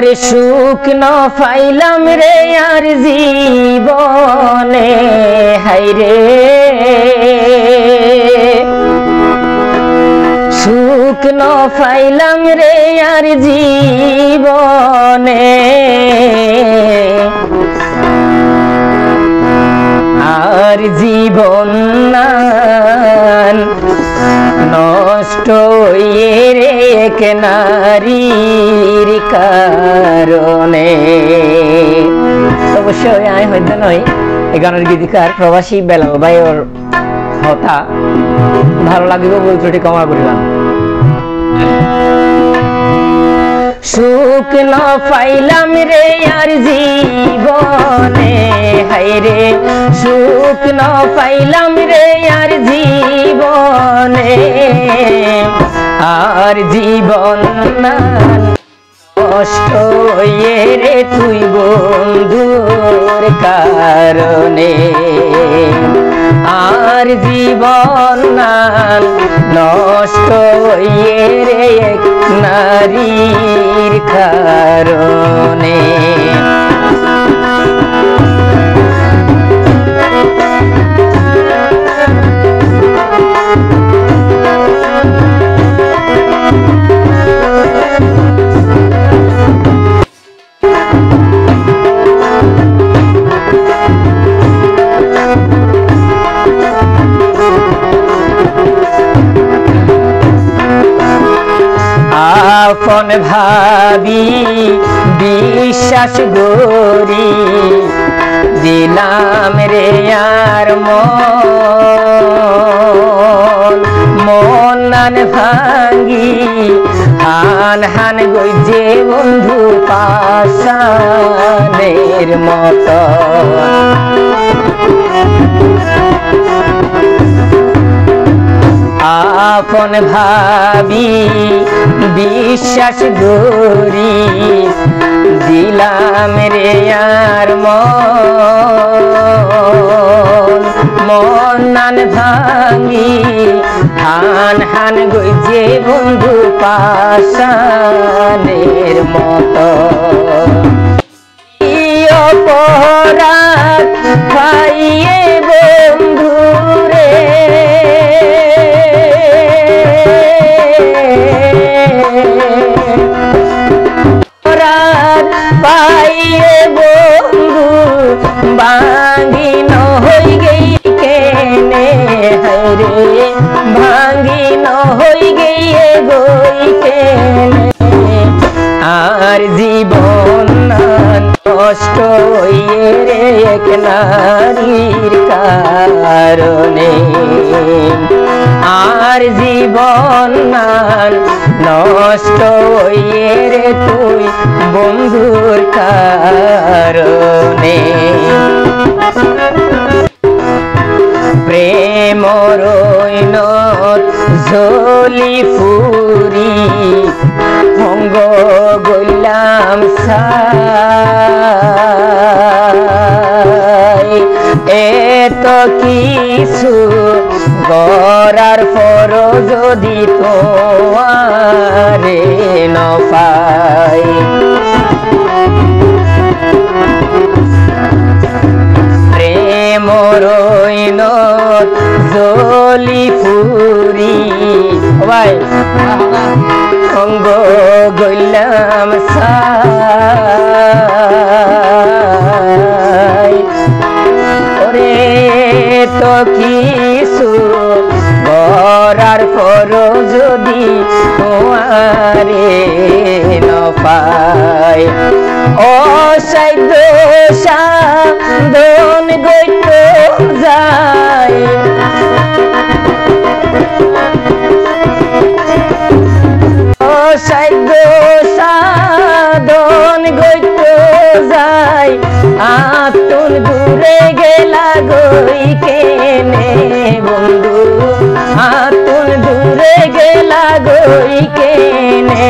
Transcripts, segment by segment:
ওরে সুখ না পাইলাম রে আর জীবনে হাইরে সুখ না পাইলাম রে আর জীবনে আর জীবন নষ্ট রে এক নারীর কারণে। অবশ্যই আমি হয়তো নই এই গানের গীতিকার প্রবাসী বেলাল ভাই ওর হতা ভালো লাগিব বই ত্রুটি ক্ষমা করিলাম। সুখ না পাইলাম রে আর জীবনে হাইরে সুখ না পাইলাম রে আর জীবনে আর জীবন নষ্ট রে তুই বন্ধুর কারণে আর জীবন নষ্ট রে এক নারীর কারণে। আপন ভাবি বিশ্বাস গরি দিলাম রে আর মন নান ভাঙ্গি হান হান গইজে বন্ধু পাশানের মতো আপন ভাবি বিশ্বাস গরি দিলাম রে আর মন নান ভাঙ্গি হান হান গইজে বন্ধু পাশানের মতো অপরাধ পাইয়ে বন্ধু রে পাইয়ে বন্ধু ভাঙ্গি ন হই গই কেনে হায়রে ভাঙ্গি ন হই গইয়ে গই কেনে আর জীবন নষ্ট রে এক নারীর কারণে আর জীবন নষ্ট রে তুই বন্ধুর কারণে। প্রেম রইনত ঝলি ফুরি ভঙ্গ গইলাম সাই এত কিছু গড়ার পর যদি তোমারে ন পাই প্রেম রইনত ঝলি ফুরি ভাই অঙ্গ গইলাম সাই ওরে তো কিছু গড়ার পর যদি তোমারে ন পাই অসাধ্য সাধন গইত যায় অসাধ্য সাধন গইত যায় আতুন দূরে গেলা গই কেনে বন্ধু আতুন দূরে গেলা গই কেনে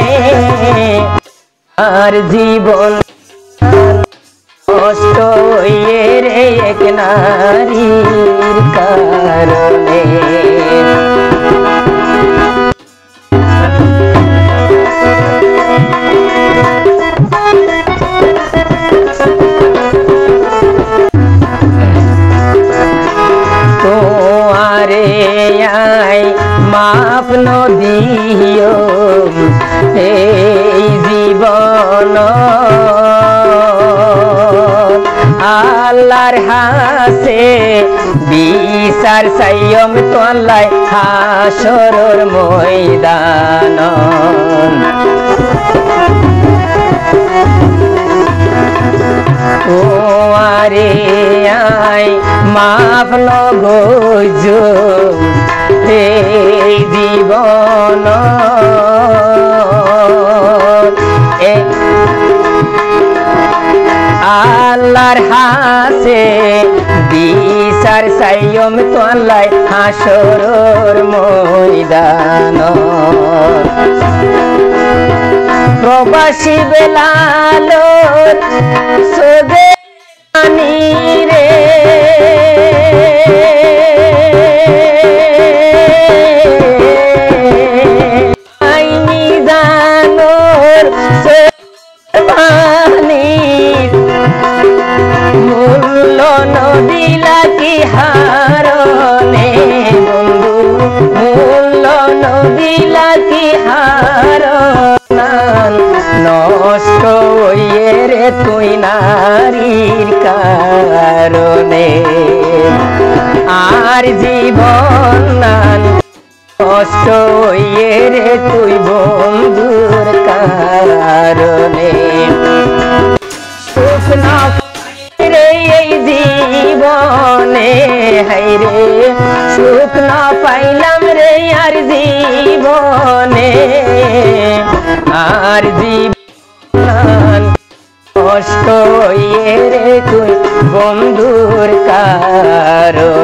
আর জীবন নষ্ট রে এক নারীর কারণে। স্বপ্ন দিও এই জীবন আল্লাহর হাসে বিচার চাইম তোলাই হাসরের ময়দান ওয়ারে আই মাফ নগজ এই জীবন আল্লাহর হাসে বিচার চাইম তোলাই হাসরের ময়দান প্রবাসী বেলালোর সোদে আনি রে আইনি জানোর সোবানির মূল্য নদিলা কি হারনে বন্ধু মূল্য নদিলা কি হারনান নষ্ট হইয়ে রে তুই নারীর কারণে আর জীবন নান নষ্ট হইয়ে রে তুই বন্ধুর কারণে সুখ না রে এই জীবনে হাইরে সুখ না পাইলাম রে আর জীবনে আর জীবন কষ্ট রে তুই বন্ধুর কারণ